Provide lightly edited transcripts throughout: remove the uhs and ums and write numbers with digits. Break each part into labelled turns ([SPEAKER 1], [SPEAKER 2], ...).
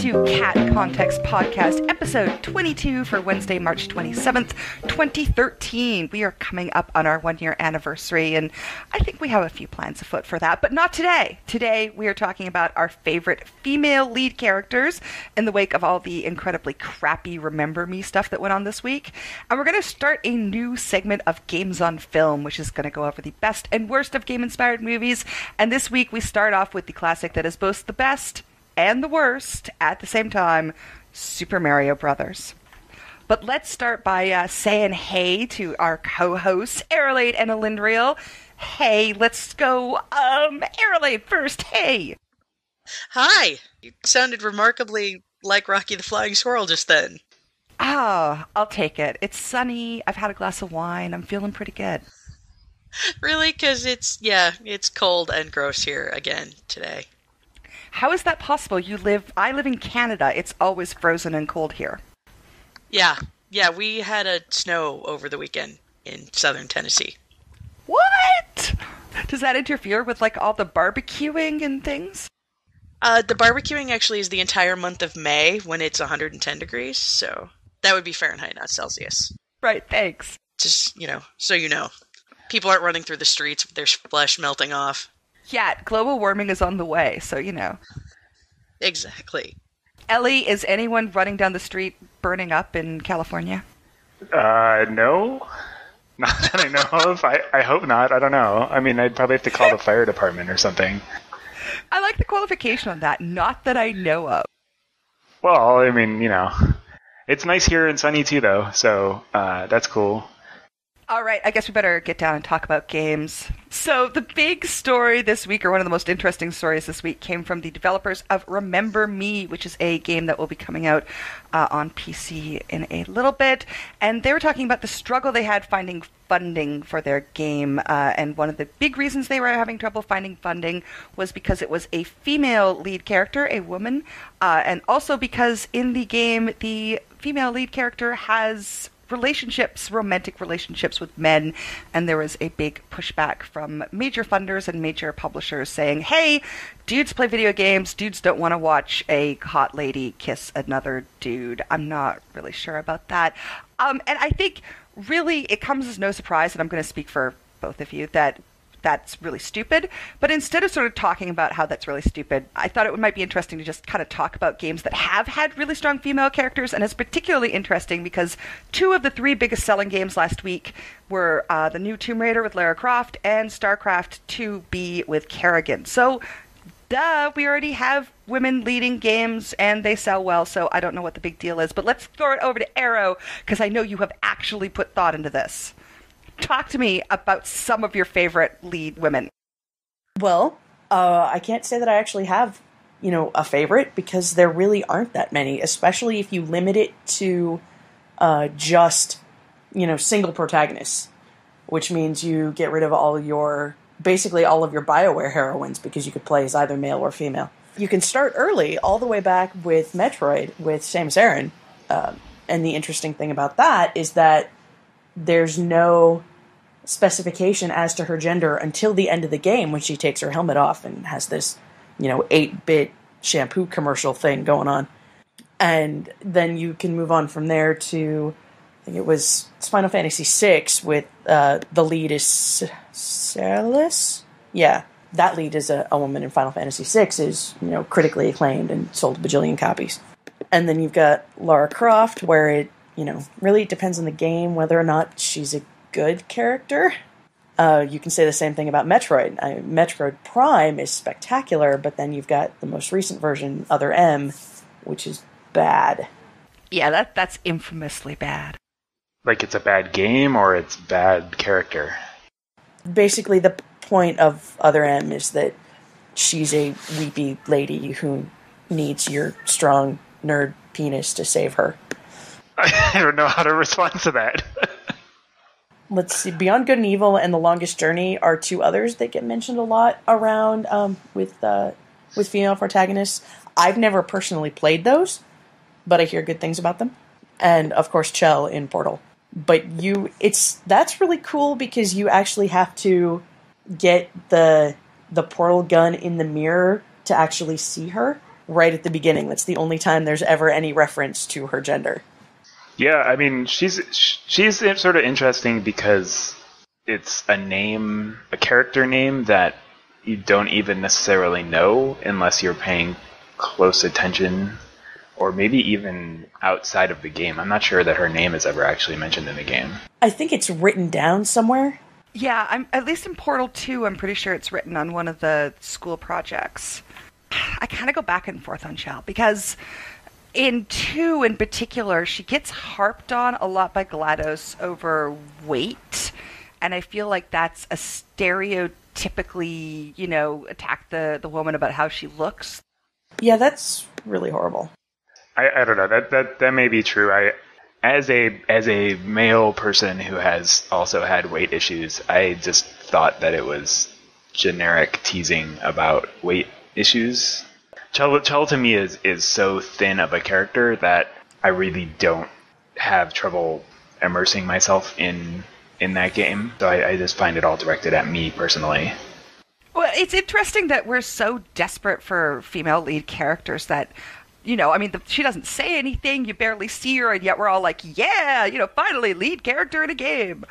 [SPEAKER 1] to Cat Context Podcast, episode 22 for Wednesday, March 27th, 2013. We are coming up on our one-year anniversary, and I think we have a few plans afoot for that, but not today. Today, we are talking about our favorite female lead characters in the wake of all the incredibly crappy Remember Me stuff that went on this week. And we're going to start a new segment of Games on Film, which is going to go over the best and worst of game-inspired movies. And this week, we start off with the classic that is both the best and the worst at the same time, Super Mario Brothers. But let's start by saying hey to our co-hosts, Aerolade and Alindriel. Hey, let's go. Aerolade first, hey.
[SPEAKER 2] Hi. You sounded remarkably like Rocky the Flying Squirrel just then.
[SPEAKER 1] Ah, I'll take it. It's sunny. I've had a glass of wine. I'm feeling pretty good.
[SPEAKER 2] Really? Because it's cold and gross here again today.
[SPEAKER 1] How is that possible? I live in Canada. It's always frozen and cold here.
[SPEAKER 2] Yeah, we had a snow over the weekend in southern Tennessee.
[SPEAKER 1] What? Does that interfere with all the barbecuing and things?
[SPEAKER 2] The barbecuing actually is the entire month of May when it's 110 degrees, so that would be Fahrenheit, not Celsius.
[SPEAKER 1] Right, thanks.
[SPEAKER 2] Just, so you know. People aren't running through the streets with their flesh melting off.
[SPEAKER 1] Yeah, global warming is on the way, so you know.
[SPEAKER 2] Exactly.
[SPEAKER 1] Ellie, is anyone running down the street burning up in California?
[SPEAKER 3] No. Not that I know of. I hope not. I don't know. I mean, I'd probably have to call the fire department or something.
[SPEAKER 1] I like the qualification on that. Not that I know of.
[SPEAKER 3] Well, I mean, it's nice here and sunny too, though, so that's cool.
[SPEAKER 1] All right, I guess we better get down and talk about games. So the big story this week, or one of the most interesting stories this week, came from the developers of Remember Me, which is a game that will be coming out on PC in a little bit. And they were talking about the struggle they had finding funding for their game. And one of the big reasons they were having trouble finding funding was because it was a female lead character, a woman, and also because in the game, the female lead character has romantic relationships with men, and there was a big pushback from major funders and major publishers saying, hey, dudes play video games, dudes don't want to watch a hot lady kiss another dude. I'm not really sure about that. And I think really it comes as no surprise, and I'm going to speak for both of you, that that's really stupid. But instead of sort of talking about how that's really stupid, I thought it might be interesting to just kind of talk about games that have had really strong female characters. And it's particularly interesting because two of the three biggest selling games last week were the new Tomb Raider with Lara Croft and StarCraft 2B with Kerrigan. So, duh, we already have women leading games and they sell well, so I don't know what the big deal is. But let's throw it over to Arrow, because I know you have actually put thought into this. Talk to me about some of your favorite lead women.
[SPEAKER 4] Well, I can't say that I actually have, a favorite, because there really aren't that many, especially if you limit it to just, single protagonists, which means you get rid of basically all of your BioWare heroines, because you could play as either male or female. You can start early, all the way back with Metroid, with Samus Aran, and the interesting thing about that is that there's no specification as to her gender until the end of the game, when she takes her helmet off and has this, 8-bit shampoo commercial thing going on. And then you can move on from there to, I think it's Final Fantasy VI with the lead is Celis? Yeah, that lead is a woman in Final Fantasy VI, is, critically acclaimed and sold a bajillion copies. And then you've got Lara Croft, where it really depends on the game whether or not she's a good character. You can say the same thing about Metroid. Metroid Prime is spectacular, but then you've got the most recent version, Other M, which is bad.
[SPEAKER 1] Yeah, that's infamously bad.
[SPEAKER 3] Like it's a bad game or it's bad character?
[SPEAKER 4] Basically, the point of Other M is that she's a weepy lady who needs your strong nerd penis to save her.
[SPEAKER 3] I don't know how to respond to that.
[SPEAKER 4] Let's see. Beyond Good and Evil and The Longest Journey are two others that get mentioned a lot around with female protagonists. I've never personally played those, but I hear good things about them. And of course, Chell in Portal. But that's really cool because you actually have to get the portal gun in the mirror to actually see her. right at the beginning. That's the only time there's ever any reference to her gender.
[SPEAKER 3] Yeah, I mean, she's sort of interesting because it's a character name that you don't even necessarily know unless you're paying close attention, or maybe even outside of the game. I'm not sure that her name is ever actually mentioned in the game.
[SPEAKER 4] I think it's written down somewhere.
[SPEAKER 1] Yeah, I'm at least in Portal 2, I'm pretty sure it's written on one of the school projects. I kind of go back and forth on Shell, because in 2 in particular, she gets harped on a lot by GLaDOS over weight, and I feel like that's a stereotypically, attack the woman about how she looks.
[SPEAKER 4] Yeah, that's really horrible.
[SPEAKER 3] I don't know. That may be true. As a male person who has also had weight issues, I just thought that it was generic teasing about weight issues. Chell to me is so thin of a character that I really don't have trouble immersing myself in that game. So I just find it all directed at me personally.
[SPEAKER 1] Well, it's interesting that we're so desperate for female lead characters that, she doesn't say anything, you barely see her, and yet we're all like, yeah, finally, lead character in a game.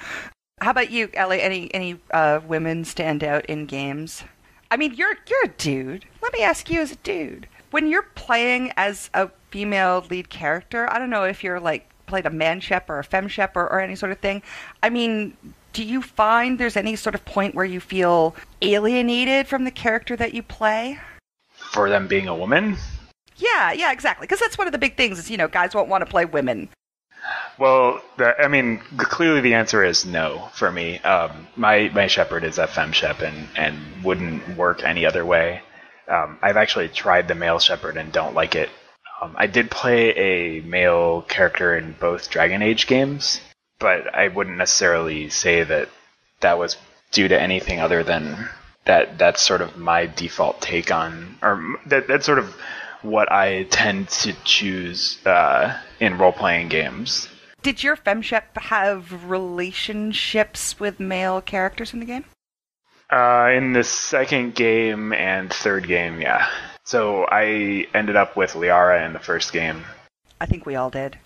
[SPEAKER 1] How about you, Ellie? Any women stand out in games? I mean, you're a dude. Let me ask you as a dude. When you're playing as a female lead character, I don't know if you're played a man shep or a femme shep or any sort of thing. I mean, do you find there's any sort of point where you feel alienated from the character that you play?
[SPEAKER 3] For them being a woman?
[SPEAKER 1] Yeah, exactly. Because that's one of the big things is, guys won't want to play women.
[SPEAKER 3] Well, clearly the answer is no for me. My shepherd is a femme shep and wouldn't work any other way. I've actually tried the male shepherd and don't like it. I did play a male character in both Dragon Age games, but I wouldn't necessarily say that was due to anything other than that's sort of my default take on, or that's sort of what I tend to choose in role-playing games.
[SPEAKER 1] Did your femshep have relationships with male characters in the game?
[SPEAKER 3] In the second game and third game, yeah. So I ended up with Liara in the first game.
[SPEAKER 1] I think we all did.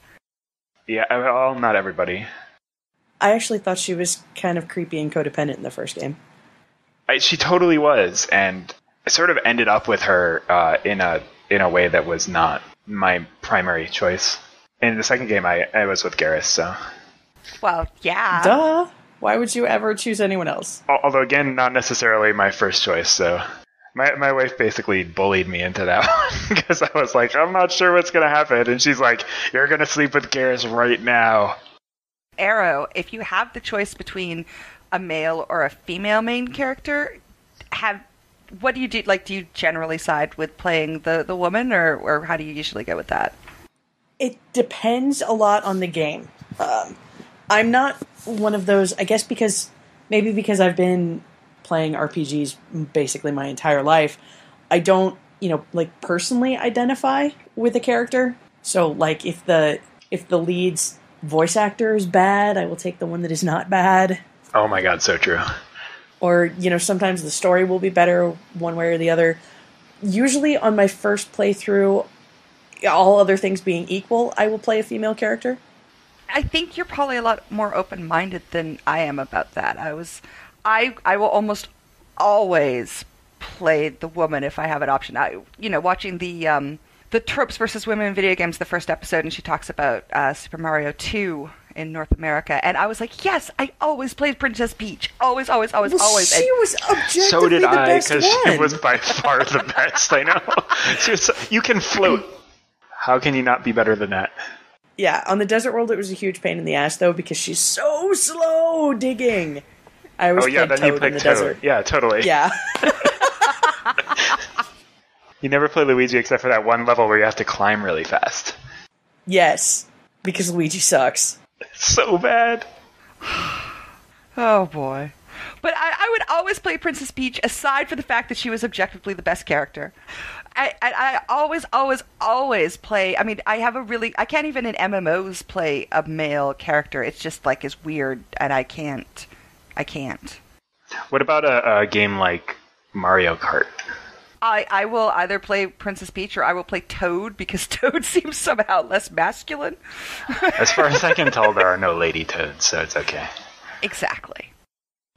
[SPEAKER 3] Yeah, well, not everybody.
[SPEAKER 4] I actually thought she was kind of creepy and codependent in the first game.
[SPEAKER 3] She totally was, and I sort of ended up with her in a way that was not my primary choice. In the second game, I was with Garrus, so...
[SPEAKER 1] Well, yeah.
[SPEAKER 4] Duh! Why would you ever choose anyone else?
[SPEAKER 3] Although, again, not necessarily my first choice, so... My wife basically bullied me into that one, because I was like, I'm not sure what's going to happen, and she's like, you're going to sleep with Garrus right now.
[SPEAKER 1] Arrow, if you have the choice between a male or a female main character, what do you do? Do you generally side with playing the woman, or how do you usually go with that?
[SPEAKER 4] It depends a lot on the game. I'm not one of those, I guess because I've been playing RPGs basically my entire life, I don't, personally identify with a character. So, if the lead's voice actor is bad, I will take the one that is not bad.
[SPEAKER 3] Oh my god, so true.
[SPEAKER 4] Or, sometimes the story will be better one way or the other. Usually on my first playthrough, all other things being equal, I will play a female character.
[SPEAKER 1] I think you're probably a lot more open-minded than I am about that. I will almost always play the woman if I have an option. Watching the tropes versus women in video games, the first episode, and she talks about Super Mario 2 in North America, and I was like, yes, I always played Princess Peach. Always. She
[SPEAKER 4] was objectively
[SPEAKER 3] so did
[SPEAKER 4] the
[SPEAKER 3] I,
[SPEAKER 4] best
[SPEAKER 3] because
[SPEAKER 4] one.
[SPEAKER 3] she was by far the best, I know. You can float. How can you not be better than that?
[SPEAKER 4] Yeah, on the Desert World, it was a huge pain in the ass, though, because she's so slow digging. I always played Toad in the desert.
[SPEAKER 3] Yeah, totally.
[SPEAKER 4] Yeah.
[SPEAKER 3] You never play Luigi except for that one level where you have to climb really fast.
[SPEAKER 4] Yes, because Luigi sucks.
[SPEAKER 3] It's so bad.
[SPEAKER 1] Oh, boy. But I would always play Princess Peach, aside from the fact that she was objectively the best character. I always play... I mean, I can't even in MMOs play a male character. It's just, is weird, and I can't.
[SPEAKER 3] What about a game like Mario Kart?
[SPEAKER 1] I will either play Princess Peach or I will play Toad because Toad seems somehow less masculine.
[SPEAKER 3] As far as I can tell, there are no lady toads, so it's okay.
[SPEAKER 1] Exactly.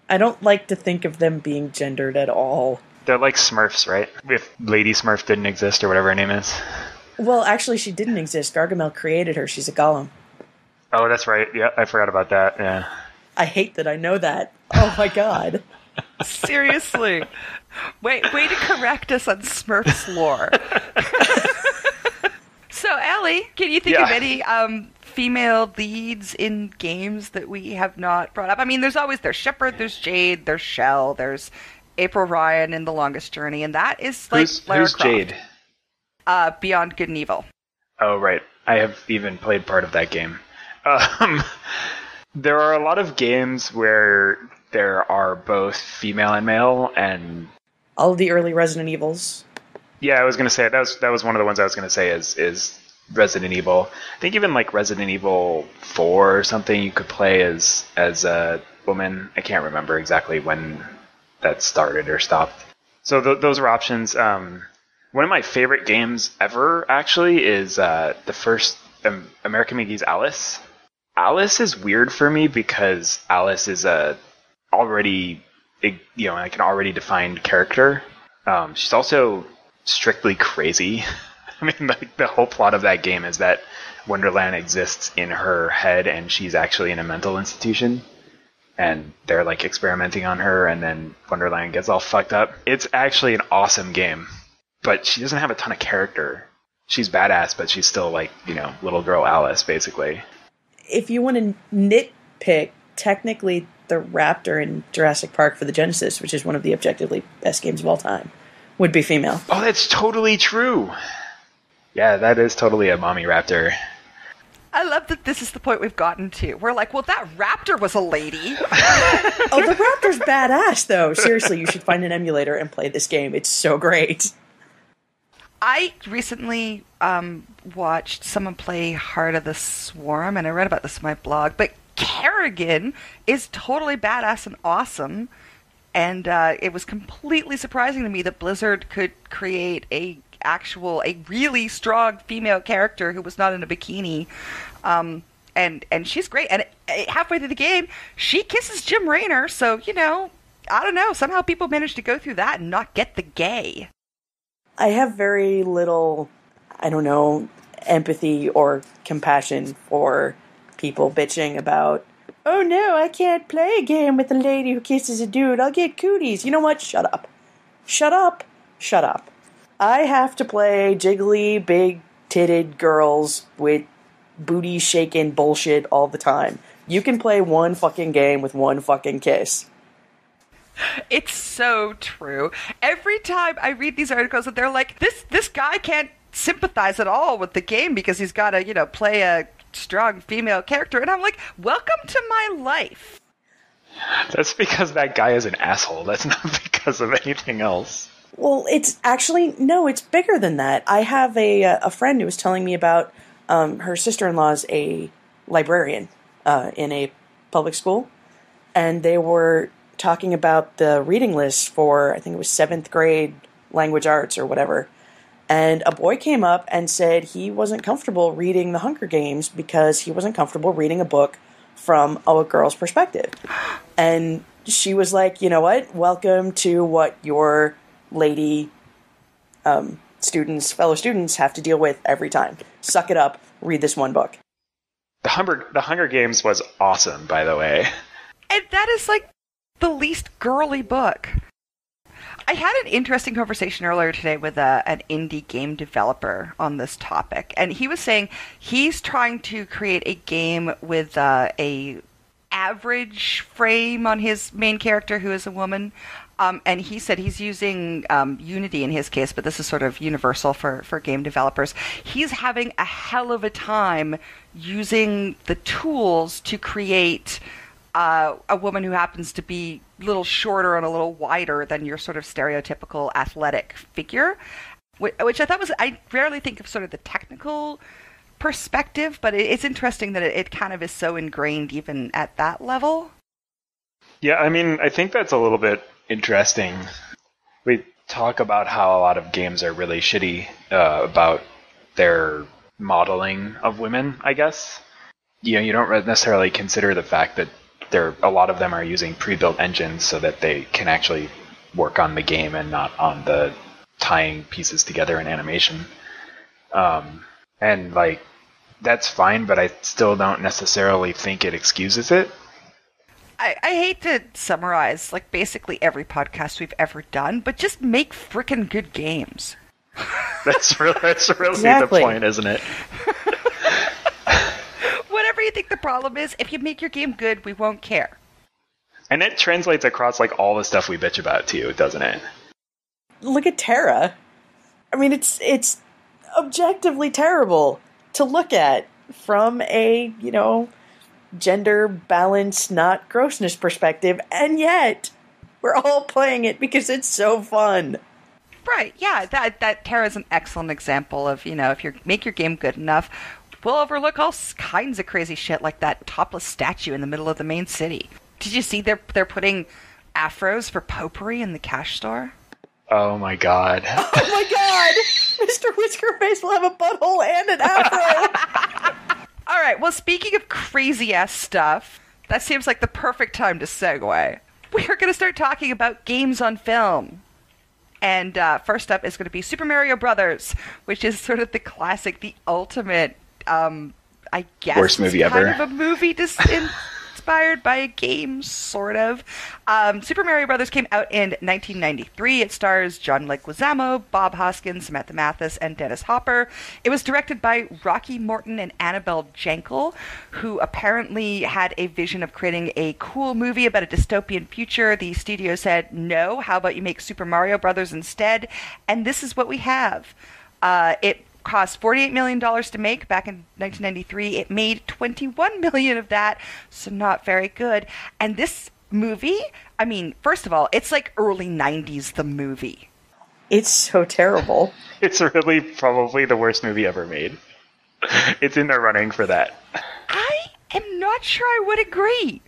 [SPEAKER 4] I don't like to think of them being gendered at all.
[SPEAKER 3] They're like Smurfs, right? If Lady Smurf didn't exist or whatever her name is.
[SPEAKER 4] Well, actually, she didn't exist. Gargamel created her. She's a golem.
[SPEAKER 3] Oh, that's right. Yeah, I forgot about that. Yeah.
[SPEAKER 4] I hate that I know that. Oh my god.
[SPEAKER 1] Seriously. Way to correct us on Smurfs lore. So, Allie, can you think of any female leads in games that we have not brought up? I mean, there's Shepard, there's Jade, there's Shell, there's April Ryan in The Longest Journey, and that is like Lara
[SPEAKER 3] who's
[SPEAKER 1] Croft.
[SPEAKER 3] Jade?
[SPEAKER 1] Beyond Good and Evil.
[SPEAKER 3] Oh, right. I have even played part of that game. There are a lot of games where there are both female and male, and
[SPEAKER 4] All of the early Resident Evils.
[SPEAKER 3] yeah, I was gonna say that was one of the ones I was gonna say is Resident Evil. I think even like Resident Evil 4 or something, you could play as a woman. I can't remember exactly when that started or stopped. So those are options. One of my favorite games ever, actually, is the first American McGee's Alice. Alice is weird for me because Alice is like an already defined character. She's also strictly crazy. I mean, like, the whole plot of that game is that Wonderland exists in her head and she's actually in a mental institution. And they're like experimenting on her, and then Wonderland gets all fucked up. It's actually an awesome game, but she doesn't have a ton of character. She's badass, but she's still like, little girl Alice, basically.
[SPEAKER 4] If you want to nitpick, technically the raptor in Jurassic Park for the Genesis, which is one of the objectively best games of all time, would be female.
[SPEAKER 3] Oh, that's totally true. Yeah, that is totally a mommy raptor.
[SPEAKER 1] I love that this is the point we've gotten to. We're like, well, that raptor was a lady.
[SPEAKER 4] Oh, the raptor's badass, though. Seriously, you should find an emulator and play this game. It's so great.
[SPEAKER 1] I recently watched someone play Heart of the Swarm, and I read about this in my blog, but Kerrigan is totally badass and awesome, and it was completely surprising to me that Blizzard could create a really strong female character who was not in a bikini, and she's great. And halfway through the game, she kisses Jim Raynor. So I don't know. Somehow people managed to go through that and not get the gay.
[SPEAKER 4] I have very little, empathy or compassion for people bitching about, oh no, I can't play a game with a lady who kisses a dude. I'll get cooties. You know what? Shut up. Shut up. Shut up. I have to play jiggly, big-titted girls with booty-shaking bullshit all the time. You can play one fucking game with one fucking kiss.
[SPEAKER 1] It's so true. Every time I read these articles that they're like, this guy can't sympathize at all with the game because he's got to, play a strong female character. And I'm like, welcome to my life.
[SPEAKER 3] That's because that guy is an asshole. That's not because of anything else.
[SPEAKER 4] Well, it's actually, no, it's bigger than that. I have a friend who was telling me about her sister-in-law's a librarian in a public school, and they were talking about the reading list for, I think it was 7th grade language arts or whatever, and a boy came up and said he wasn't comfortable reading The Hunger Games because he wasn't comfortable reading a book from a girl's perspective. And she was like, you know what, welcome to what your lady fellow students have to deal with every time. Suck it up, read this one book.
[SPEAKER 3] The Hunger Games was awesome, by the way.
[SPEAKER 1] And that is like the least girly book. I had an interesting conversation earlier today with an indie game developer on this topic, and he was saying he's trying to create a game with a average frame on his main character who is a woman. And he said he's using Unity in his case, but this is sort of universal for game developers. He's having a hell of a time using the tools to create a woman who happens to be a little shorter and a little wider than your sort of stereotypical athletic figure, which I thought was, I rarely think of sort of the technical perspective, but it's interesting that it kind of is so ingrained even at that level.
[SPEAKER 3] Yeah, I mean, I think that's a little bit interesting. talk about how a lot of games are really shitty about their modeling of women, I guess. You don't necessarily consider the fact that a lot of them are using pre-built engines so that they can actually work on the game and not on the tying pieces together in animation. And like, that's fine, but I still don't necessarily think it excuses it.
[SPEAKER 1] I hate to summarize like basically every podcast we've ever done, but just make frickin' good games.
[SPEAKER 3] That's really
[SPEAKER 4] Exactly.
[SPEAKER 3] the point, isn't it?
[SPEAKER 1] Whatever you think the problem is, if you make your game good, we won't care.
[SPEAKER 3] And it translates across like all the stuff we bitch about too, doesn't it?
[SPEAKER 4] Look at Terra. I mean, it's objectively terrible to look at from a, gender balance, not grossness perspective, and yet we're all playing it because it's so fun.
[SPEAKER 1] Right, yeah, that Terra is an excellent example of, if you make your game good enough, we'll overlook all kinds of crazy shit like that topless statue in the middle of the main city. Did you see they're putting afros for potpourri in the cash store?
[SPEAKER 3] Oh my god.
[SPEAKER 4] Oh my god! Mr. Whiskerface will have a butthole and an afro!
[SPEAKER 1] All right, well, speaking of crazy-ass stuff, that seems like the perfect time to segue. We are going to start talking about games on film. And first up is going to be Super Mario Brothers, which is sort of the classic, the ultimate, I guess,
[SPEAKER 3] worst movie
[SPEAKER 1] kind
[SPEAKER 3] ever.
[SPEAKER 1] of a movie inspired by a game, sort of. Super Mario Brothers came out in 1993. It stars John Leguizamo, Bob Hoskins, Samantha Mathis, and Dennis Hopper. It was directed by Rocky Morton and Annabelle Jankel, who apparently had a vision of creating a cool movie about a dystopian future. The studio said, no, how about you make Super Mario Brothers instead? And this is what we have. It cost $48 million to make back in 1993. It made $21 million of that, so not very good. And this movie, I mean, first of all, it's like early 90s, the movie.
[SPEAKER 4] It's so terrible.
[SPEAKER 3] It's really probably the worst movie ever made. It's in the running for that.
[SPEAKER 1] I am not sure I would agree.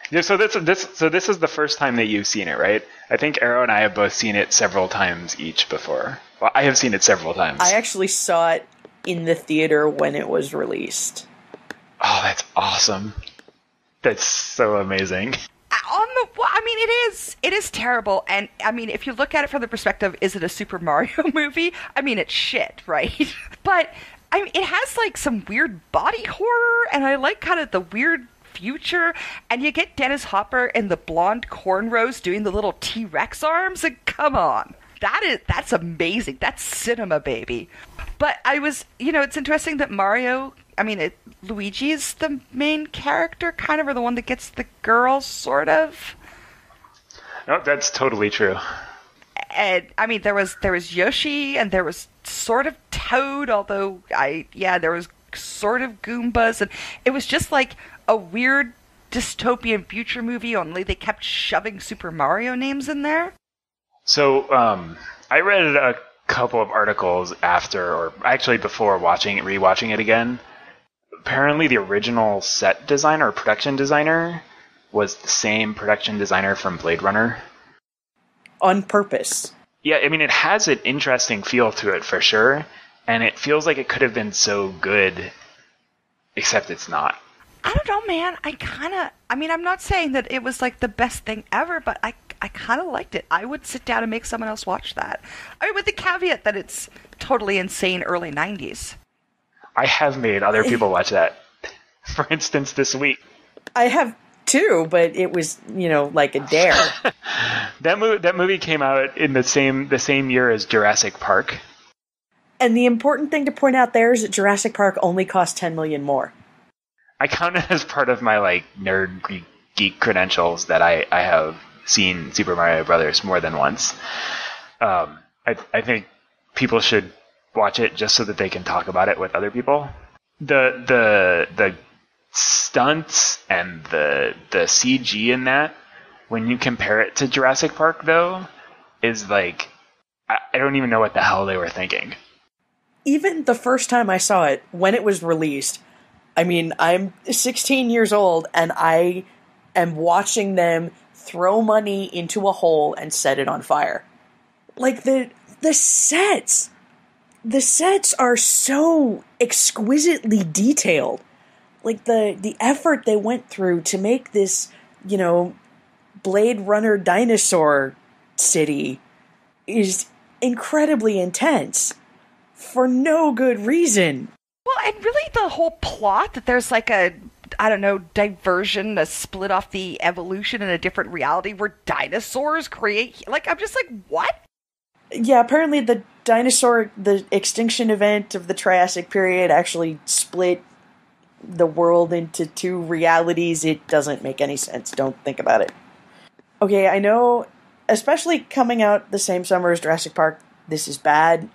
[SPEAKER 3] Yeah, so this is the first time that you've seen it, right? I think Arrow and I have both seen it several times each before. Well, I have seen it several times.
[SPEAKER 4] I actually saw it in the theater when it was released.
[SPEAKER 3] Oh, that's awesome. That's so amazing.
[SPEAKER 1] I mean, it is terrible. And I mean, if you look at it from the perspective, is it a Super Mario movie? I mean, it's shit, right? But I mean, it has like some weird body horror, and I like kind of the weird future, and you get Dennis Hopper in the blonde cornrows doing the little T-Rex arms, and come on. That's amazing. That's cinema, baby. But it's interesting that Mario, Luigi is the main character, kind of, or the one that gets the girls, sort of.
[SPEAKER 3] No, that's totally true.
[SPEAKER 1] And, I mean, there was Yoshi, and there was sort of Toad, although, there was sort of Goombas, and it was just like a weird dystopian future movie, only they kept shoving Super Mario names in there.
[SPEAKER 3] So, I read a couple of articles after, or actually before rewatching it again. Apparently the original set designer or production designer was the same production designer from Blade Runner.
[SPEAKER 4] On purpose.
[SPEAKER 3] Yeah, I mean, it has an interesting feel to it for sure, and it feels like it could have been so good, except it's not.
[SPEAKER 1] I don't know, man. I'm not saying that it was like the best thing ever, but I kind of liked it. I would sit down and make someone else watch that. I mean, with the caveat that it's totally insane early 90s.
[SPEAKER 3] I have made other people watch that. For instance, this week.
[SPEAKER 4] I have too, but it was, like a dare.
[SPEAKER 3] That movie came out in the same year as Jurassic Park.
[SPEAKER 4] And the important thing to point out there is that Jurassic Park only cost $10 million more.
[SPEAKER 3] I count it as part of my nerd geek credentials that I have seen Super Mario Brothers more than once. I think people should watch it just so that they can talk about it with other people. The stunts and the CG in that, when you compare it to Jurassic Park, though, is like, I don't even know what the hell they were thinking.
[SPEAKER 4] Even the first time I saw it, when it was released, I mean, I'm 16 years old, and I am watching them throw money into a hole and set it on fire. Like, the sets. The sets are so exquisitely detailed. Like, the effort they went through to make this, Blade Runner dinosaur city is incredibly intense for no good reason.
[SPEAKER 1] Well, and really the whole plot that there's like a, I don't know, diversion, a split off the evolution in a different reality where dinosaurs create, like, I'm just like, what?
[SPEAKER 4] Yeah, apparently the extinction event of the Triassic period actually split the world into two realities. It doesn't make any sense. Don't think about it. Okay, I know, especially coming out the same summer as Jurassic Park, this is bad.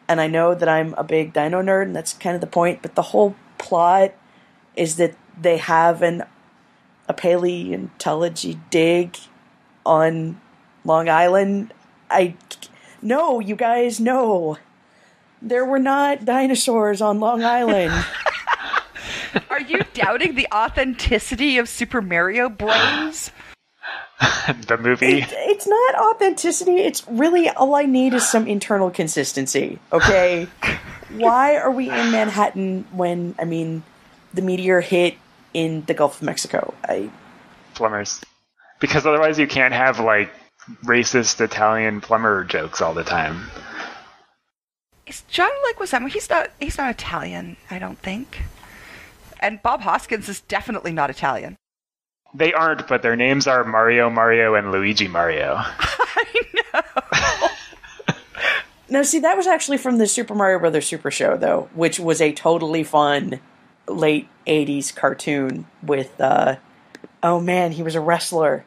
[SPEAKER 4] And I know that I'm a big dino nerd, and that's kind of the point, but the whole plot is that they have a paleontology dig on Long Island. No, you guys, no. There were not dinosaurs on Long Island.
[SPEAKER 1] Are you doubting the authenticity of Super Mario Bros?
[SPEAKER 3] The movie?
[SPEAKER 4] It's not authenticity. It's really, all I need is some internal consistency, okay? Why are we in Manhattan when, the meteor hit in the Gulf of Mexico?
[SPEAKER 3] Plumbers. Because otherwise you can't have, racist Italian plumber jokes all the time.
[SPEAKER 1] Is John Leguizamo? He's not Italian, I don't think. And Bob Hoskins is definitely not Italian.
[SPEAKER 3] They aren't, but their names are Mario Mario and Luigi Mario.
[SPEAKER 1] I know.
[SPEAKER 4] Now, see, that was actually from the Super Mario Brothers Super Show, though, which was a totally fun late 80s cartoon with, oh man, he was a wrestler.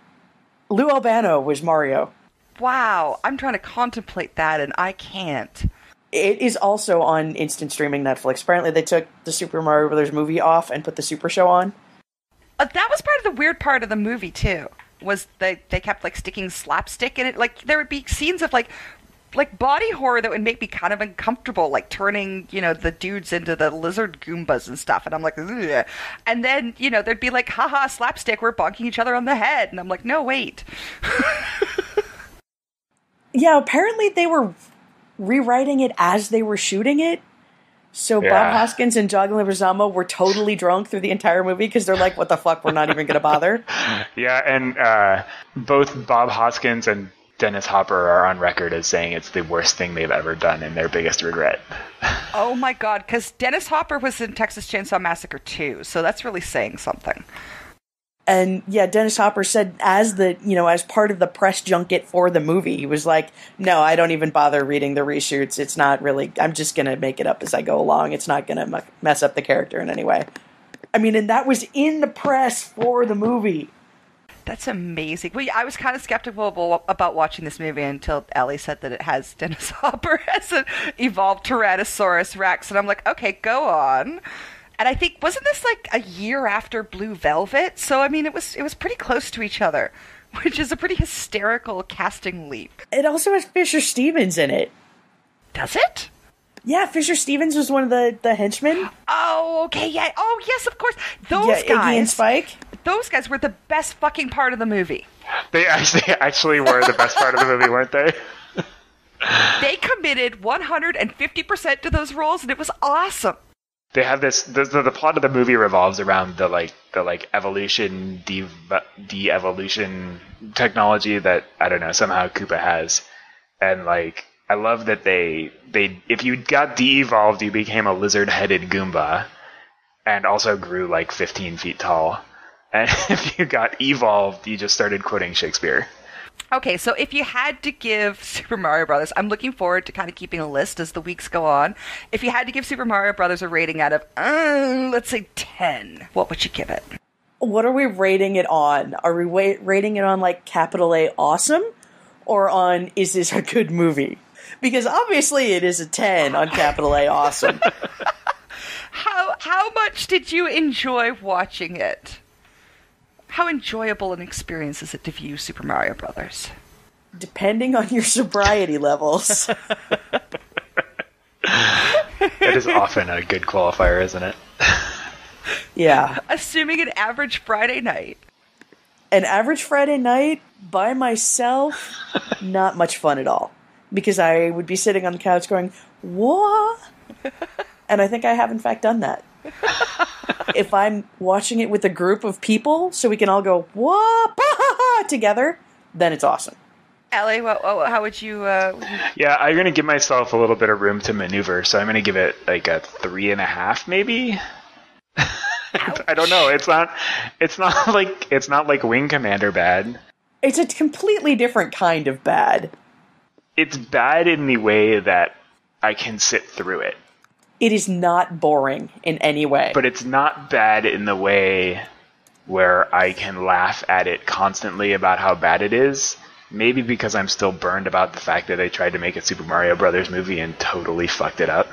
[SPEAKER 4] Lou Albano was Mario.
[SPEAKER 1] Wow, I'm trying to contemplate that, and I can't.
[SPEAKER 4] It is also on instant streaming Netflix. Apparently they took the Super Mario Brothers movie off and put the Super Show on.
[SPEAKER 1] That was part of the weird part of the movie, too, was they kept, sticking slapstick in it. There would be scenes of, body horror that would make me kind of uncomfortable, turning, the dudes into the lizard Goombas and stuff. And I'm like, ugh. And then, there'd be haha, slapstick, we're bonking each other on the head. And I'm like, no, wait.
[SPEAKER 4] Yeah, apparently they were rewriting it as they were shooting it. So
[SPEAKER 3] Yeah.
[SPEAKER 4] Bob Hoskins and John Leguizamo were totally drunk through the entire movie because they're like, what the fuck, we're not even going to bother.
[SPEAKER 3] Yeah, and both Bob Hoskins and Dennis Hopper are on record as saying it's the worst thing they've ever done and their biggest regret.
[SPEAKER 1] Oh my god, because Dennis Hopper was in Texas Chainsaw Massacre 2, so that's really saying something.
[SPEAKER 4] And yeah, Dennis Hopper said as part of the press junket for the movie, he was like, no, I don't even bother reading the reshoots. It's not really, I'm just going to make it up as I go along. It's not going to mess up the character in any way. And that was in the press for the movie.
[SPEAKER 1] That's amazing. Well, I was kind of skeptical about watching this movie until Ellie said that it has Dennis Hopper as an evolved Tyrannosaurus Rex, and I'm like, okay, go on. And I think, wasn't this a year after Blue Velvet? So, it was pretty close to each other, which is a pretty hysterical casting leap.
[SPEAKER 4] It also has Fisher Stevens in it.
[SPEAKER 1] Does it?
[SPEAKER 4] Yeah, Fisher Stevens was one of the henchmen.
[SPEAKER 1] Oh, okay, yeah. Oh, yes, of course. Those
[SPEAKER 4] guys.
[SPEAKER 1] guys.
[SPEAKER 4] Iggy and Spike.
[SPEAKER 1] Those guys were the best fucking part of the movie.
[SPEAKER 3] They actually were the best part of the movie, weren't they?
[SPEAKER 1] They committed 150% to those roles, and it was awesome.
[SPEAKER 3] They have this. The plot of the movie revolves around the evolution, de-evolution technology that I don't know somehow Koopa has, and I love that they if you got de-evolved, you became a lizard-headed Goomba, and also grew 15 feet tall. And if you got evolved, you just started quoting Shakespeare.
[SPEAKER 1] Okay, so if you had to give Super Mario Brothers, I'm looking forward to kind of keeping a list as the weeks go on. If you had to give Super Mario Brothers a rating out of, let's say 10, what would you give it?
[SPEAKER 4] What are we rating it on? Are we rating it on capital A awesome? Or on is this a good movie? Because obviously it is a 10 on capital A awesome.
[SPEAKER 1] How much did you enjoy watching it? How enjoyable an experience is it to view Super Mario Brothers?
[SPEAKER 4] Depending on your sobriety levels.
[SPEAKER 3] That is often a good qualifier, isn't it?
[SPEAKER 4] Yeah.
[SPEAKER 1] Assuming an average Friday night.
[SPEAKER 4] An average Friday night by myself, not much fun at all. because I would be sitting on the couch going, what? And I think I have in fact done that. If I'm watching it with a group of people so we can all go, what? Together, then it's awesome.
[SPEAKER 1] Ellie, how would you...
[SPEAKER 3] Yeah, I'm going to give myself a little bit of room to maneuver, so I'm going to give it like a 3.5, maybe. I don't know. It's not like Wing Commander bad.
[SPEAKER 4] It's a completely different kind of bad.
[SPEAKER 3] It's bad in the way that I can sit through it.
[SPEAKER 4] It is not boring in any way.
[SPEAKER 3] But it's not bad in the way where I can laugh at it constantly about how bad it is. Maybe because I'm still burned about the fact that they tried to make a Super Mario Brothers movie and totally fucked it up.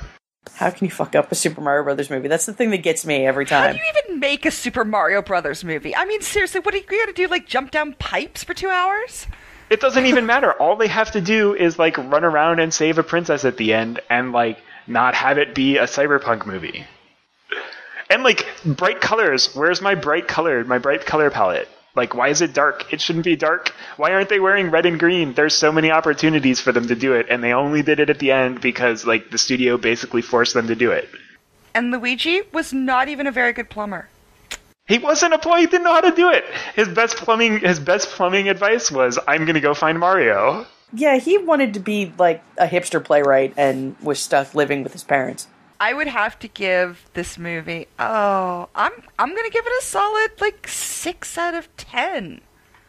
[SPEAKER 4] How can you fuck up a Super Mario Brothers movie? That's the thing that gets me every time.
[SPEAKER 1] How do you even make a Super Mario Brothers movie? I mean, seriously, what are you going to do, like jump down pipes for 2 hours?
[SPEAKER 3] It doesn't even matter. All they have to do is like run around and save a princess at the end and like not have it be a cyberpunk movie. And like bright colors. Where's my bright color palette? Like, why is it dark? It shouldn't be dark. Why aren't they wearing red and green? There's so many opportunities for them to do it, and they only did it at the end because, like, the studio basically forced them to do it.
[SPEAKER 1] And Luigi was not even a very good plumber.
[SPEAKER 3] He wasn't a plumber. He didn't know how to do it. His best plumbing advice was, I'm gonna go find Mario.
[SPEAKER 4] Yeah, he wanted to be, like, a hipster playwright and was stuck living with his parents.
[SPEAKER 1] I would have to give this movie, I'm going to give it a solid, 6 out of 10.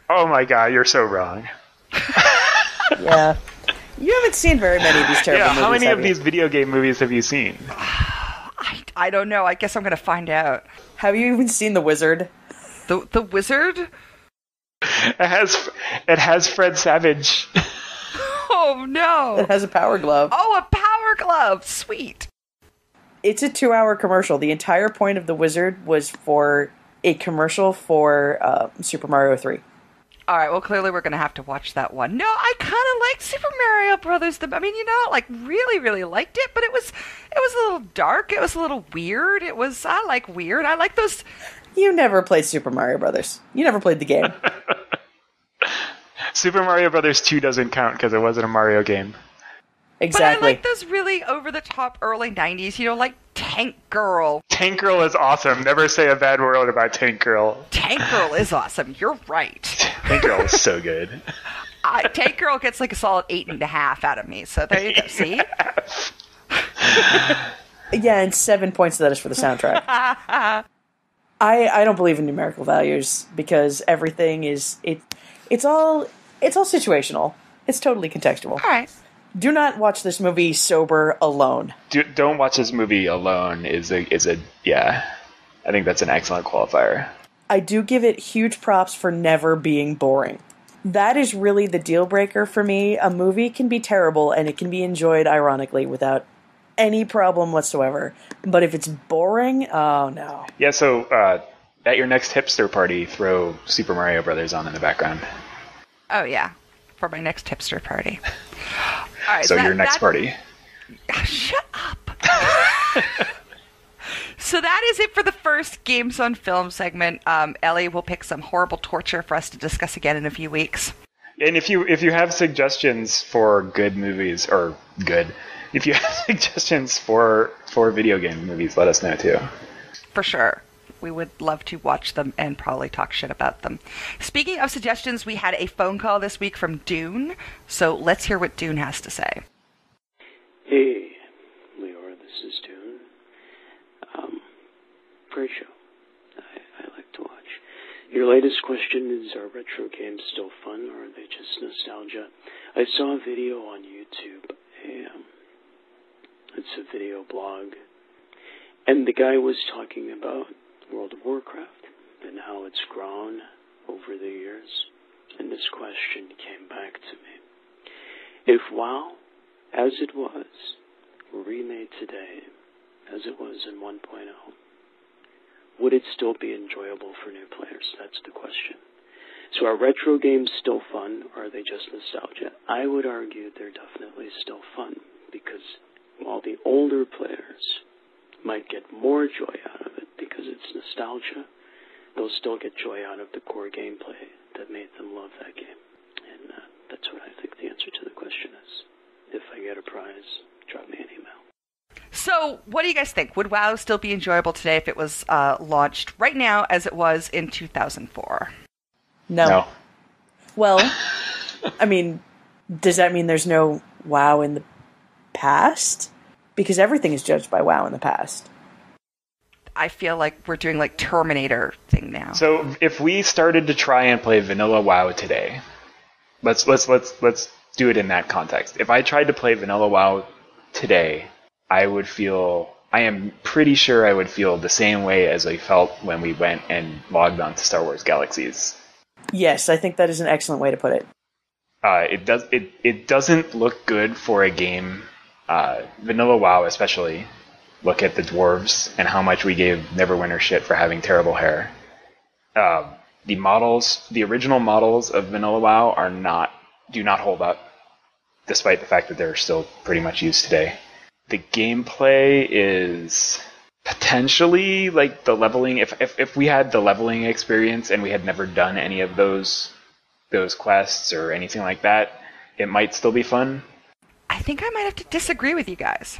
[SPEAKER 3] Oh my god, you're so wrong.
[SPEAKER 4] Yeah. You haven't seen very many of these terrible movies,
[SPEAKER 3] how many of these video game movies have you seen?
[SPEAKER 1] I don't know. I guess I'm going to find out.
[SPEAKER 4] Have you even seen The Wizard?
[SPEAKER 1] The Wizard?
[SPEAKER 3] It has Fred Savage.
[SPEAKER 1] Oh, no.
[SPEAKER 4] It has a power glove.
[SPEAKER 1] Oh, a power glove. Sweet.
[SPEAKER 4] It's a 2-hour commercial. The entire point of The Wizard was for a commercial for Super Mario 3.
[SPEAKER 1] All right, well, clearly we're going to have to watch that one. No, I kind of liked Super Mario Brothers. Really, really liked it, but it was a little dark. It was a little weird. I like weird. I like those...
[SPEAKER 4] You never played Super Mario Brothers. You never played the game.
[SPEAKER 3] Super Mario Brothers 2 doesn't count because it wasn't a Mario game.
[SPEAKER 4] Exactly.
[SPEAKER 1] But I like those really over-the-top early 90s, like Tank Girl.
[SPEAKER 3] Tank Girl is awesome. Never say a bad word about Tank Girl.
[SPEAKER 1] Tank Girl is awesome. You're right.
[SPEAKER 3] Tank Girl is so good.
[SPEAKER 1] Tank Girl gets like a solid 8.5 out of me, so there you go. See?
[SPEAKER 4] Yeah, and 7 points of that is for the soundtrack. I don't believe in numerical values because everything is... It's all situational. It's totally contextual.
[SPEAKER 1] All right.
[SPEAKER 4] Do not watch this movie sober alone.
[SPEAKER 3] Don't watch this movie alone is a I think that's an excellent qualifier.
[SPEAKER 4] I do give it huge props for never being boring. That is really the deal breaker for me. A movie can be terrible and it can be enjoyed ironically without any problem whatsoever. But if it's boring, oh no.
[SPEAKER 3] Yeah, so at your next hipster party, throw Super Mario Brothers on in the background.
[SPEAKER 1] Oh yeah, for my next hipster party. All right,
[SPEAKER 3] so your next party.
[SPEAKER 1] Shut up. So that is it for the first Games on Film segment. Ellie will pick some horrible torture for us to discuss again in a few weeks.
[SPEAKER 3] And if you have suggestions for good movies, if you have suggestions for video game movies, let us know too.
[SPEAKER 1] For sure. We would love to watch them and probably talk shit about them. Speaking of suggestions, we had a phone call this week from Dune, so let's hear what Dune has to say.
[SPEAKER 5] Hey, Leora, this is Dune. Great show. I like to watch. Your latest question is, are retro games still fun, or are they just nostalgia? I saw a video on YouTube. It's a video blog. And the guy was talking about World of Warcraft and how it's grown over the years. And this question came back to me. If WoW, as it was, were remade today, as it was in 1.0, would it still be enjoyable for new players? That's the question. So are retro games still fun, or are they just nostalgia? I would argue they're definitely still fun, because while the older players might get more joy out of it because it's nostalgia, they'll still get joy out of the core gameplay that made them love that game. And that's what I think the answer to the question is.
[SPEAKER 1] So, what do you guys think? Would WoW still be enjoyable today if it was launched right now as it was in 2004?
[SPEAKER 4] No. Well, I mean, does that mean there's no WoW in the past? Because everything is judged by WoW in the past.
[SPEAKER 1] I feel like we're doing like Terminator thing now.
[SPEAKER 3] So if we started to try and play vanilla WoW today, let's do it in that context. If I tried to play vanilla WoW today, I am pretty sure I would feel the same way as I felt when we went and logged on to Star Wars Galaxies.
[SPEAKER 4] Yes, I think that is an excellent way to put it.
[SPEAKER 3] It doesn't look good for a game, vanilla WoW especially. Look at the dwarves and how much we gave Neverwinter shit for having terrible hair. The original models of vanilla WoW do not hold up, despite the fact that they're still pretty much used today. The gameplay is potentially like the leveling. If we had the leveling experience and we had never done any of those quests or anything like that, it might still be fun.
[SPEAKER 1] I think I might have to disagree with you guys.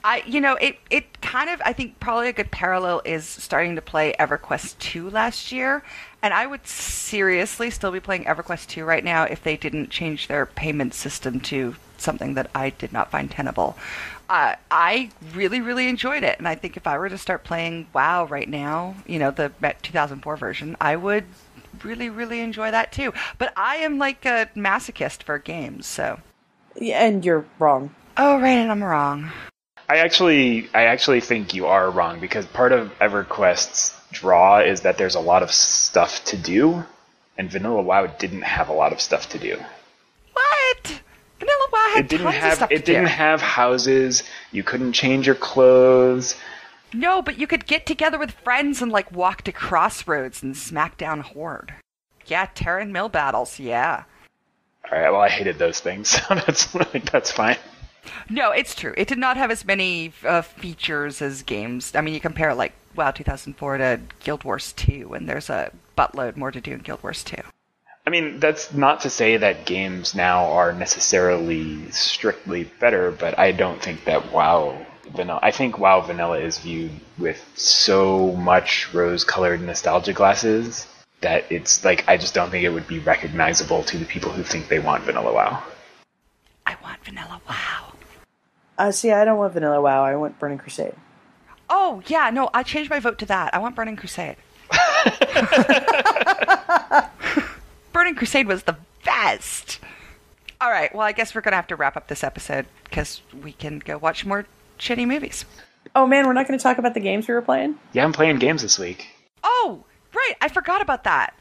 [SPEAKER 1] I think probably a good parallel is starting to play EverQuest 2 last year, and I would seriously still be playing EverQuest 2 right now if they didn't change their payment system to something that I did not find tenable. I really, really enjoyed it, and I think if I were to start playing WoW right now, the 2004 version, I would really, really enjoy that too. But I am like a masochist for games, so...
[SPEAKER 4] Yeah, and you're wrong.
[SPEAKER 1] Oh, right, and I'm wrong.
[SPEAKER 3] I actually think you are wrong, because part of EverQuest's draw is that there's a lot of stuff to do, and vanilla WoW didn't have a lot of stuff to do.
[SPEAKER 1] What? Vanilla WoW had tons of stuff to do.
[SPEAKER 3] It didn't have houses. You couldn't change your clothes.
[SPEAKER 1] No, but you could get together with friends and like walk to crossroads and smack down Horde. Yeah, Terran mill battles. Yeah.
[SPEAKER 3] All right. Well, I hated those things, so that's fine.
[SPEAKER 1] No, it's true. It did not have as many features as games. I mean, you compare like WoW 2004 to Guild Wars 2, and there's a buttload more to do in Guild Wars 2.
[SPEAKER 3] I mean, that's not to say that games now are necessarily strictly better, but I don't think that WoW Vanilla... I think WoW Vanilla is viewed with so much rose-colored nostalgia glasses that it's like, I just don't think it would be recognizable to the people who think they want Vanilla WoW.
[SPEAKER 1] I want Vanilla WoW.
[SPEAKER 4] See, I don't want Vanilla WoW. I want Burning Crusade.
[SPEAKER 1] Oh, yeah, no, I changed my vote to that. I want Burning Crusade. Burning Crusade was the best. All right, well, I guess we're going to have to wrap up this episode because we can go watch more shitty movies.
[SPEAKER 4] Oh, man, we're not going to talk about the games we were playing?
[SPEAKER 3] Yeah, I'm playing games this week.
[SPEAKER 1] Oh, right, I forgot about that.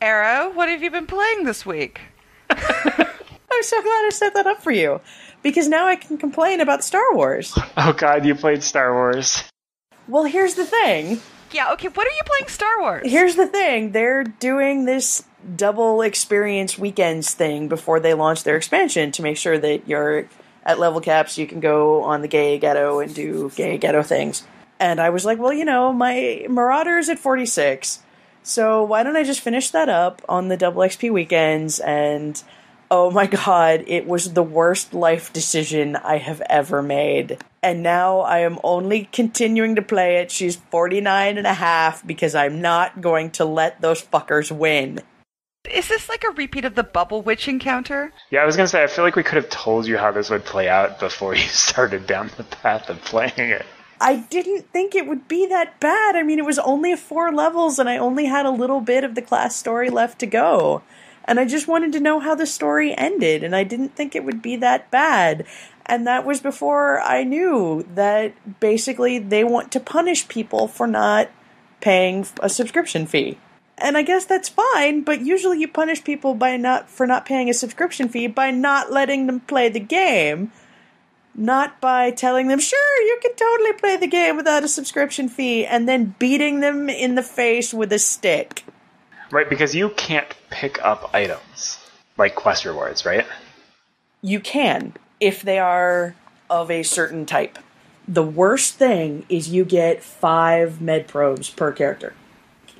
[SPEAKER 1] Arrow, what have you been playing this week?
[SPEAKER 4] I'm so glad I set that up for you, because now I can complain about Star Wars.
[SPEAKER 3] Oh god, you played Star Wars.
[SPEAKER 4] Well, here's the thing.
[SPEAKER 1] Yeah, okay, what are you playing Star Wars?
[SPEAKER 4] Here's the thing. They're doing this double experience weekends thing before they launch their expansion to make sure that you're at level caps, you can go on the gay ghetto and do gay ghetto things. And I was like, well, my Marauder is at 46, so why don't I just finish that up on the double XP weekends? And oh my god, it was the worst life decision I have ever made. And now I am only continuing to play it. She's 49.5 because I'm not going to let those fuckers win.
[SPEAKER 1] Is this like a repeat of the Bubble Witch encounter?
[SPEAKER 3] Yeah, I was going to say, I feel like we could have told you how this would play out before you started down the path of playing it.
[SPEAKER 4] I didn't think it would be that bad. I mean, it was only 4 levels and I only had a little bit of the class story left to go. And I just wanted to know how the story ended, and I didn't think it would be that bad. And that was before I knew that basically they want to punish people for not paying a subscription fee. And I guess that's fine, but usually you punish people for not paying a subscription fee by not letting them play the game, not by telling them, sure, you can totally play the game without a subscription fee, and then beating them in the face with a stick.
[SPEAKER 3] Right, because you can't pick up items, like quest rewards, right?
[SPEAKER 4] You can, if they are of a certain type. The worst thing is you get 5 med probes per character.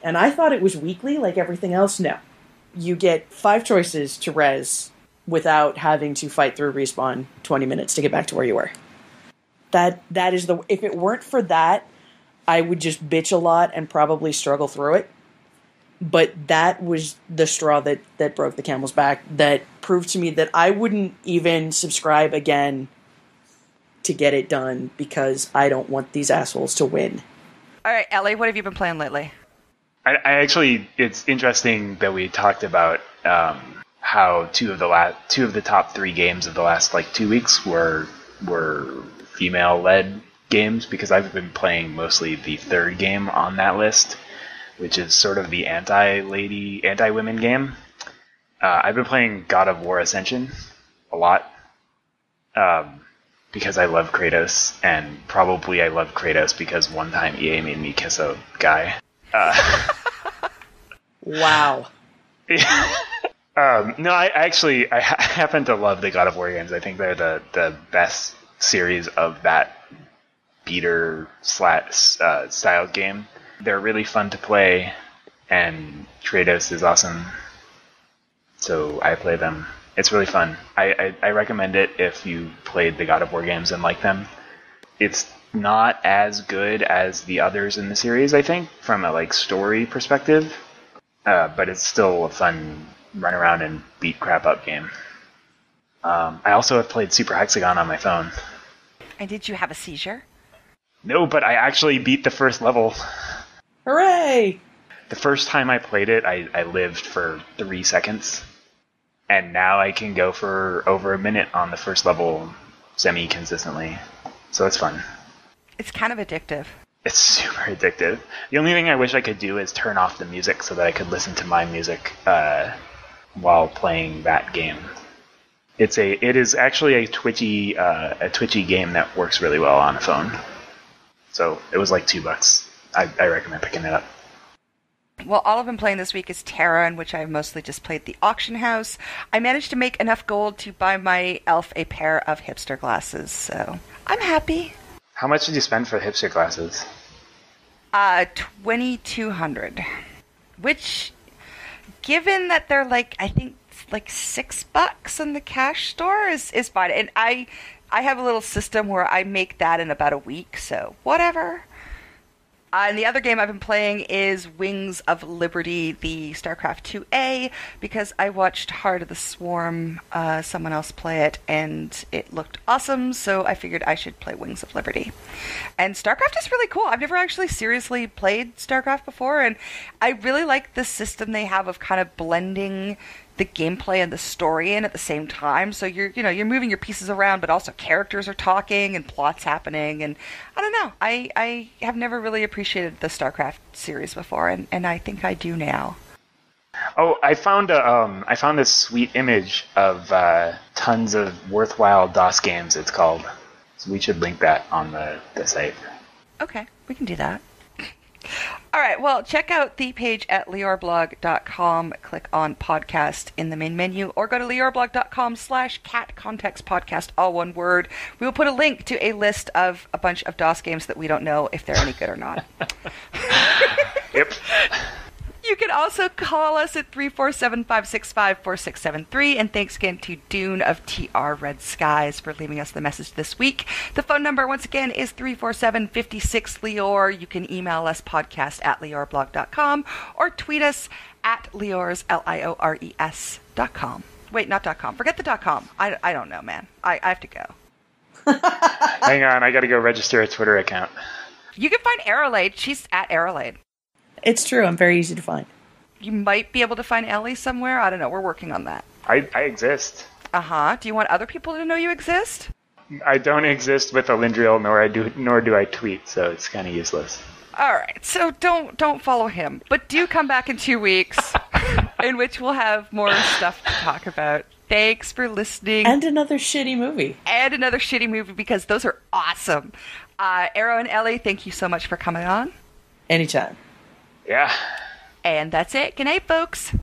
[SPEAKER 4] And I thought it was weekly, like everything else. No. You get 5 choices to res without having to fight through respawn 20 minutes to get back to where you were. That is the... If it weren't for that, I would just bitch a lot and probably struggle through it. But that was the straw that broke the camel's back, that proved to me that I wouldn't even subscribe again to get it done because I don't want these assholes to win.
[SPEAKER 1] All right, Ellie, what have you been playing lately?
[SPEAKER 3] I actually, it's interesting that we talked about how two of the top 3 games of the last 2 weeks were female-led games, because I've been playing mostly the third game on that list, which is sort of the anti-women game. I've been playing God of War Ascension a lot, because I love Kratos, and probably I love Kratos because one time EA made me kiss a guy.
[SPEAKER 4] Wow.
[SPEAKER 3] No, I happen to love the God of War games. I think they're the best series of that beater style game. They're really fun to play, and Kratos is awesome, so I play them. It's really fun. I recommend it if you played the God of War games and like them. It's not as good as the others in the series, I think, from a story perspective, but it's still a fun run around and beat crap up game. I also have played Super Hexagon on my phone.
[SPEAKER 1] And did you have a seizure?
[SPEAKER 3] No, but I actually beat the first level.
[SPEAKER 4] Hooray!
[SPEAKER 3] The first time I played it, I lived for 3 seconds. And now I can go for over a minute on the first level semi-consistently. So it's fun.
[SPEAKER 1] It's kind of addictive.
[SPEAKER 3] It's super addictive. The only thing I wish I could do is turn off the music so that I could listen to my music while playing that game. It is actually a twitchy game that works really well on a phone. So it was like $2. I recommend picking it up.
[SPEAKER 1] Well, all I've been playing this week is Terra, in which I've mostly just played the auction house. I managed to make enough gold to buy my elf a pair of hipster glasses, so I'm happy.
[SPEAKER 3] How much did you spend for the hipster glasses?
[SPEAKER 1] $2,200. Which, given that they're I think $6 in the cash store is fine. And I have a little system where I make that in about a week, so whatever. And the other game I've been playing is Wings of Liberty, the StarCraft 2A, because I watched Heart of the Swarm, someone else play it, and it looked awesome, so I figured I should play Wings of Liberty. And StarCraft is really cool. I've never actually seriously played StarCraft before, and I really like the system they have of kind of blending the gameplay and the story in at the same time. So you're moving your pieces around, but also characters are talking and plots happening. And I don't know. I have never really appreciated the StarCraft series before, and I think I do now.
[SPEAKER 3] Oh, I found this sweet image of tons of worthwhile DOS games. It's called. So we should link that on the site.
[SPEAKER 1] Okay, we can do that. All right, well, check out the page at leorblog.com. Click on podcast in the main menu, or go to leorblog.com/catcontextpodcast, all one word. We will put a link to a list of a bunch of DOS games that we don't know if they're any good or not.
[SPEAKER 3] Yep.
[SPEAKER 1] You can also call us at 347-565-4673. And thanks again to Dune of TR Red Skies for leaving us the message this week. The phone number, once again, is 347-56-LEOR. You can email us podcast@leorblog.com or tweet us at Leors, LIORES.com. Wait, not .com. Forget the .com. I don't know, man. I have to go.
[SPEAKER 3] Hang on, I gotta go register a Twitter account.
[SPEAKER 1] You can find Aerolade. She's at Aerolade.
[SPEAKER 4] It's true. I'm very easy to find.
[SPEAKER 1] You might be able to find Ellie somewhere. I don't know. We're working on that.
[SPEAKER 3] I exist.
[SPEAKER 1] Uh-huh. Do you want other people to know you exist?
[SPEAKER 3] I don't exist with Alindriel, nor do I tweet, so it's kind of useless.
[SPEAKER 1] All right. So don't follow him, but do come back in 2 weeks, in which we'll have more stuff to talk about. Thanks for listening.
[SPEAKER 4] And another shitty movie.
[SPEAKER 1] Because those are awesome. Arrow and Ellie, thank you so much for coming on.
[SPEAKER 4] Anytime.
[SPEAKER 3] Yeah.
[SPEAKER 1] And that's it. Good night, folks.